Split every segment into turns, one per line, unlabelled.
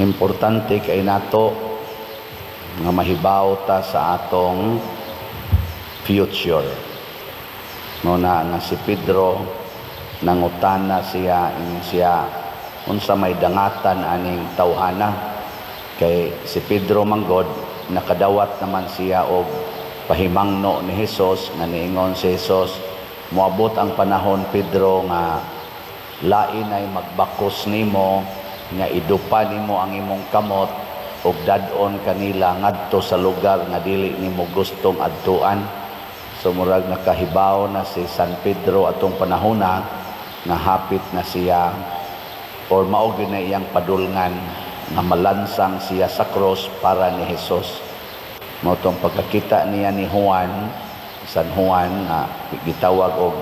Importante kay nato nga mahibaw ta sa atong future. Muna nga si Pedro nangutana siya unsa may dangatan aning tawhana, kay si Pedro manggod nakadawat naman siya og pahimangno ni Hesus nga niingon si Hesus, moabot ang panahon Pedro nga lain ay magbakos nimo nga idupa nimo ang imong kamot ug dadon kanila ngadto sa lugar nga dili nimo gustong adtuan. So murag nakahibaw na si San Pedro atong panahona nga hapit na siya or mao gyud na iyang padulngan nga malansang siya sa cross para ni Hesus. Mao tong pagkakita niya ni Juan, San Juan nga gitawag og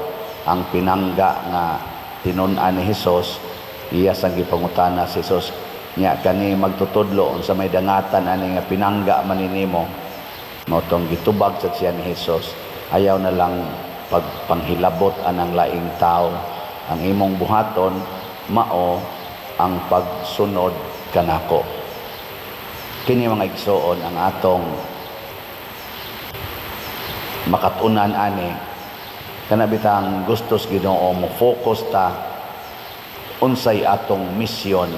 ang pinangga nga tinun-an ni Hesus. Iya sang gipangutana si Hesus nya kani magtutudlo unsa may dangatan ani nga pinangga maninimo. Mao tong gitubag sa siya ni Hesus, ayaw na lang pagpanghilabot anang laing tao. Ang imong buhaton mao ang pagsunod kanako. Kini mga igsoon ang atong makatunan ani kana bitang gustos Ginoo mo focus ta unsay atong misyon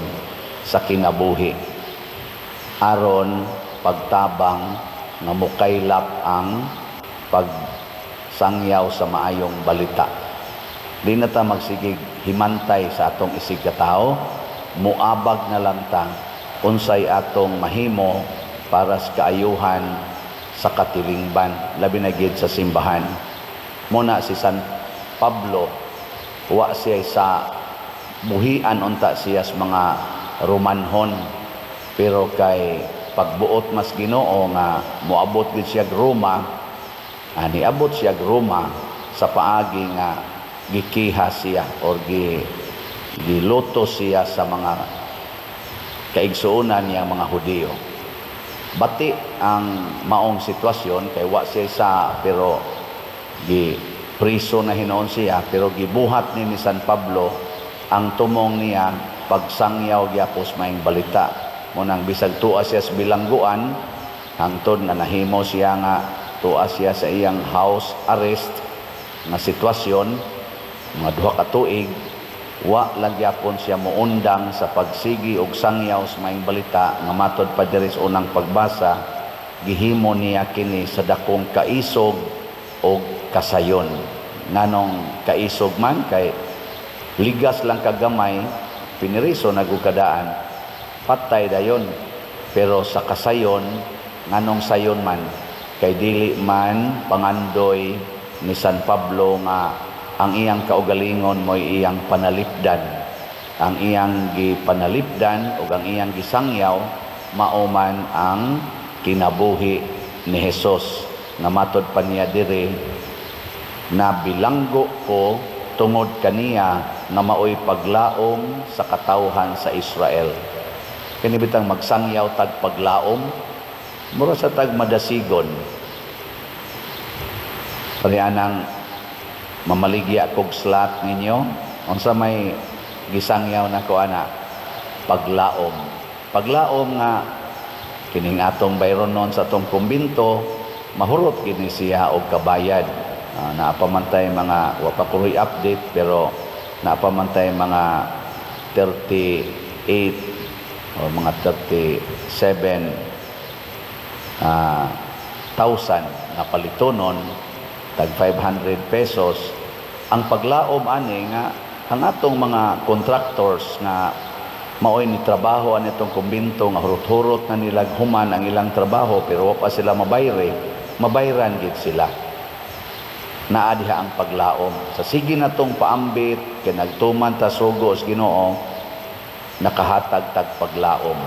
sa kinabuhi aron pagtabang nga mukaylap ang pagsangyaw sa maayong balita. Di na ta magsigig himantay sa atong isig ka tao, muabag na lang ta unsay atong mahimo para sa kaayuhan sa katilingban, labi na gid sa simbahan. Muna si San Pablo, wa siya sa buhian unta siya sa mga Romanhon, pero kay pagbuot mas Ginoo nga moabot gid siya Roma, niabot siya Roma sa paagi nga gikiha siya or giluto siya sa mga kaigsuonan niyang mga Hudiyo. Bati ang maong sitwasyon kay wa siya sa pero priso na hinoon siya, pero gibuhat ni San Pablo ang tumong niya pagsangyaw gyapos maayong balita. Munang bisag tuwa siya sa bilangguan hangtod na nahimo siya nga tuwa siya sa iyang house arrest nga sitwasyon mga 2 ka tuig, wa lang gyapon siya muundang sa pagsigi og sangyaw sa maayong balita nga matod pa diri sa unang pagbasa gihimo niya kini sa dakong kaisog o kasayon. Nganong kaisog man kay ligas lang kagamay piniriso nagukadaan patay dayon, pero sa kasayon nganong sayon man kay dili man pangandoy ni San Pablo nga ang iyang kaugalingon mo'y iyang panalipdan. Ang iyang gipanalipdan o ang iyang gisangyaw mauman ang kinabuhi ni Hesus nga matod pa niya diri na bilanggo ko tungod kaniya nga maoy paglaom sa katawhan sa Israel. Kini bitang magsangyaw tag paglaom mura sa tag madasigon. Parianang mamaligya kog slat ninyo unsa may gisangyaw na ko ana paglaom nga kining atong bayron non sa atong kumbinto mahurot kini siya og kabayad. Naapamantay mga wa pa kuroy update pero naapamantay mga 38 o mga 37,000 na palitonon tag 500 pesos ang paglaom ani nga ang atong mga contractors nga maoy ni trabaho ani itong kumbinto nga hurot-hurot na nilag human ang ilang trabaho pero wa pa sila mabayran gid sila. Naa diha ang paglaom sa sige natong paambit kay nagtuman ta sugo sa Ginoo nakahatag tag paglaom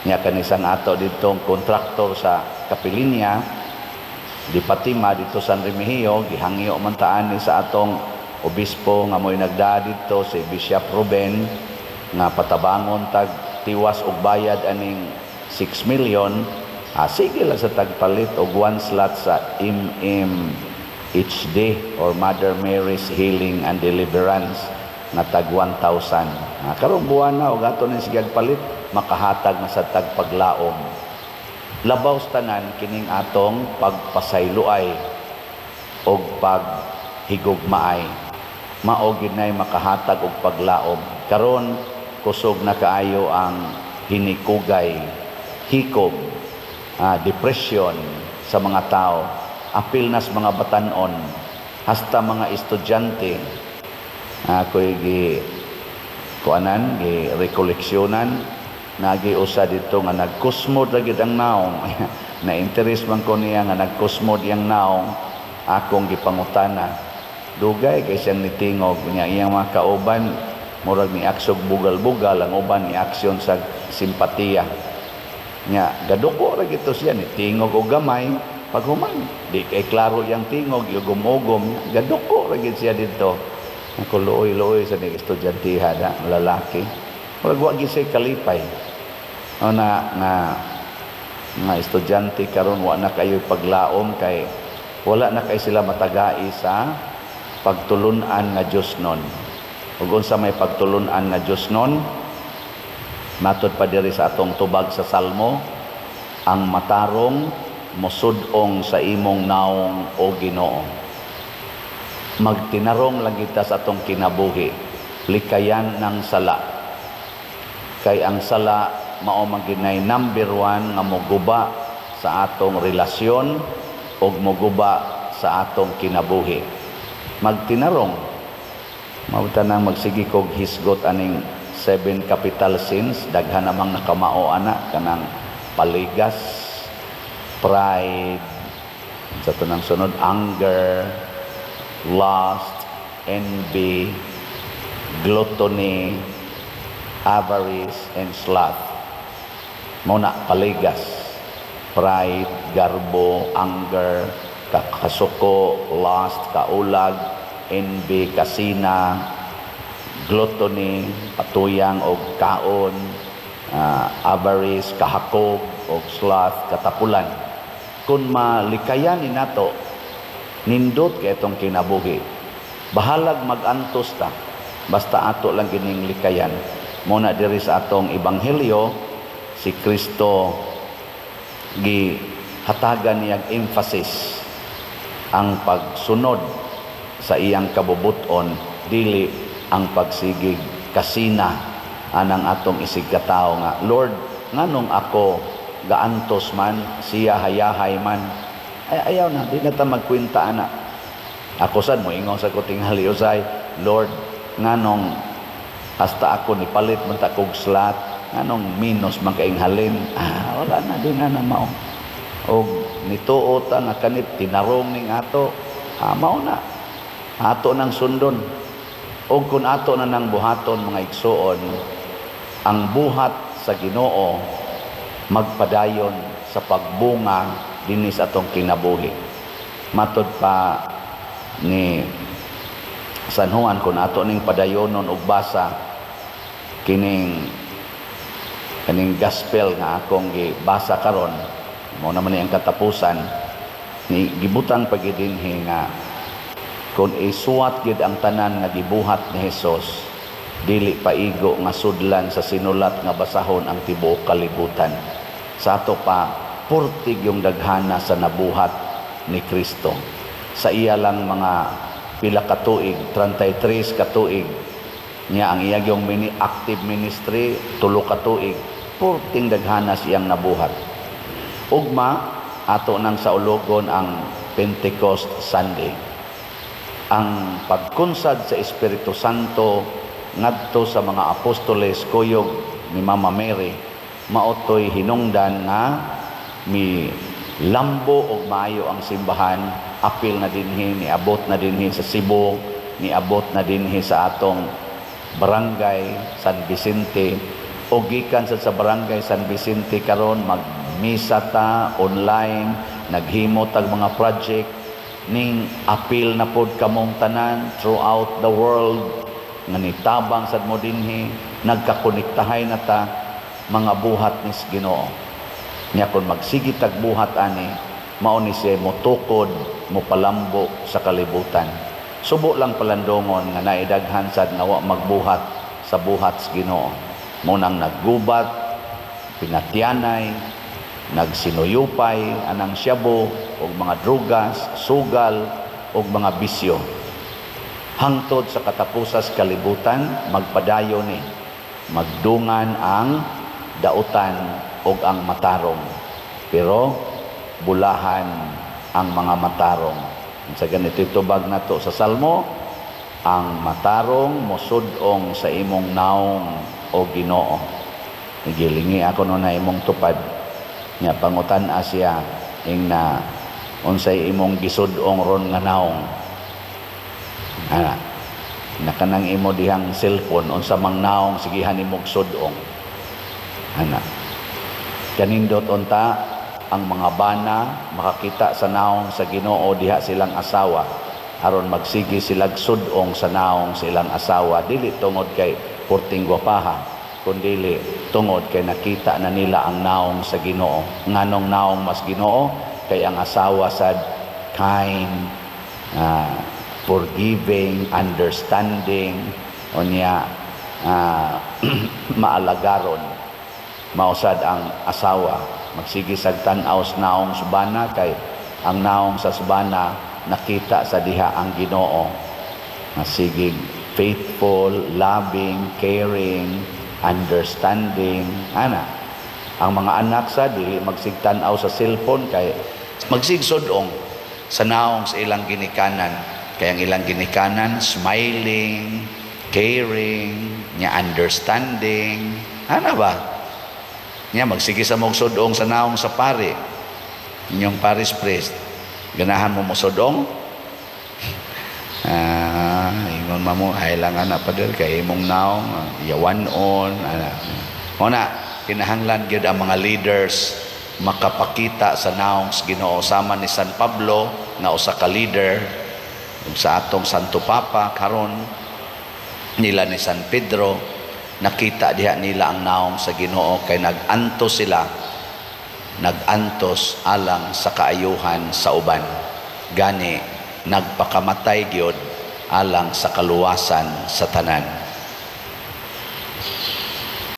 nya kanisan ato ditong kontraktor sa Kapilinya di Fatima dito San Remigio gihangyo man taan ni sa atong obispo nga mo'y nagdaa dito si Bishop Ruben nga patabangon tag tiwas og bayad aning 6 million. Sige lang sa tagpalit og 1 slot sa MMHD or Mother Mary's Healing and Deliverance nga tag 1,000. Karong buwan na og ato ning sigag palit makahatag na sa tagpaglaom. Labaw sa tanan kining atong pagpasayloay og paghigugmaay. Mao gid nay makahatag og paglaom. Karon kusog na kaayo ang hinikugay, hikob, depression sa mga tao. Apil nas mga batanon, hasta mga estudyante. Ako'y rekoleksyonan nagiusa dito nga nagkusmod lagi ang naong na interest man ko niya nga nagkusmod yang naong akong gipangutana dugay kay siyang nitingog niya iyang mga kauban murag ni aksog bugal-bugal ang uban ni aksyon sa simpatiya niya gaduko ra gito siya nitingog og gamay paghuman di kay klaro yang tingog ugom-ugom gaduko ra gid siya dito ako luoy-luoy sa ning estudyantehad lalaki murag wa gid siya kalipay nga estudyante karon wa na kayo paglaom kay wala na kay sila matagai sa pagtulunan nga Dios nun. Ug unsa may pagtulunan nga Dios nun? Matod pa diri sa atong tubag sa Salmo, ang matarong mosud-ong sa imong naong o Ginoo. Magtinarong lang kita sa atong kinabuhi, likayan ng sala. Kay ang sala mao maginay number 1 nga moguba sa atong relasyon o moguba sa atong kinabuhi. Magtinarong mautanang magsigi kog hisgot aning 7 capital sins daghan namang nakamao ana kanang paligas, pride, sa tunang sunod anger, lust, envy, gluttony, avarice, and sloth. Muna paligas, pride, garbo, anger, kasuko, lust, kaulag, envy, kasina, gluttony, patuyang o kaon, avarice, kahakog o sloth, katapulan. Kung malikayan ni nato, nindot kay itong kinabuhi. Bahalag mag-antos ta, basta ato lang gining likayan. Muna diri sa atong ebanghelyo, si Kristo gihatagan niyang emphasis ang pagsunod sa iyang kabubuton dili ang pagsigig kasina anang atong isig katao nga Lord nganong ako gaantos man siya hayahay man ay ayaw na di na ta magkwenta ana ako sad mo ingon sa kuting haliusay Lord nganong hasta ako nipalit man ta kog slot nganong minus man kaing halin wala na di na mao og nituo ta nga kanip tinarong ning ato mao na ato nang sundon og kun ato na nang buhaton mga igsoon ang buhat sa Ginoo magpadayon sa pagbunga dinhi sa atong kinabuhi matud pa ni San Juan kun ato ning padayonon og basa kining gospel nga akong gibasa karon mao naman ni ang katapusan ni gibutang pagidinhi nga kung isuwat gid ang tanan nga gibuhat ni Hesus dili paigo nga sudlan sa sinulat nga basahon ang tibuok kalibutan sa ato pa purtig yung daghana sa nabuhat ni Kristo sa iya lang mga pila ka tuig 33 ka tuig niya ang iya yung active ministry 3 ka tuig purting daghana siyang nabuhat ugma ato nang sa ulogon ang Pentecost Sunday ang pagkunsad sa Espiritu Santo ngadto sa mga apostoles kuyog ni Mama Mary maotoy hinungdan na mi lambo og maayo ang simbahan apil na dinhi niabot na dinhi sa Cebu niabot na dinhi sa atong barangay San Vicente o gikan sa barangay San Vicente karon magmisa ta online naghimo tag mga project ning apil na pod kamong tanan throughout the world nga nitabang sad mo dinhi nagkakonektahay na ta mga buhat ni Ginoo nya kon magsigi tag buhat ani mao ni siya motukod mopalambo sa kalibutan subo lang palandongon nga naidaghan sad nga wa magbuhat sa buhat sa Ginoo. Munang naggubat, pinatyanay, nagsinuyupay, anang syabo, og mga drugas, sugal, og mga bisyo. Hangtod sa katapusas kalibutan, magpadayon ni, magdungan ang dautan og ang matarong. Pero bulahan ang mga matarong. Sa ganito tubag nato sa Salmo, ang matarong mosudong sa imong naong o Ginoo. Nagilingi ako no na imong tupad. Nya pangutan-a siya ing na unsay imong gisudong ron nga naong. Nakanang imo dihang cellphone unsa mang naong sigihan imong sudong. Kanindot unta ang mga bana makakita sa naong sa Ginoo diha silang asawa aron magsigi silag sudong sa naong silang asawa, dili tungod kay purting gwapaha, kundi tungod kay nakita na nila ang naong sa Ginoo. Nganong naong mas Ginoo? Kay ang asawa sad kind, forgiving, understanding, unya maalagaron. Mausad ang asawa magsigi sa tan-aw sa naong subana, kay ang naong sa subana nakita sa diha ang Ginoo. Masigig faithful, loving, caring, understanding. Ang mga anak sa dili magsigtan-aw sa cellphone, kay magsigsudong sa naong sa ilang ginikanan. Kay ang ilang ginikanan smiling, caring, nya understanding. Ba? Nya magsige sa mong sudong sa naong sa pari. Inyong paris priest, ganahan mo mosudong? Ingon mo ay lang ana padel kay imong naong yawanon Una, kinahanglan gyud ang mga leaders makapakita sa naong sa Ginoo. Sama ni San Pablo nga usa ka leader, ug sa atong Santo Papa karon nila ni San Pedro, nakita diha nila ang naong sa Ginoo, kay nagantos sila, nagantos alang sa kaayuhan sa uban. Gani nagpakamatay gyud alang sa kaluwasan sa tanan.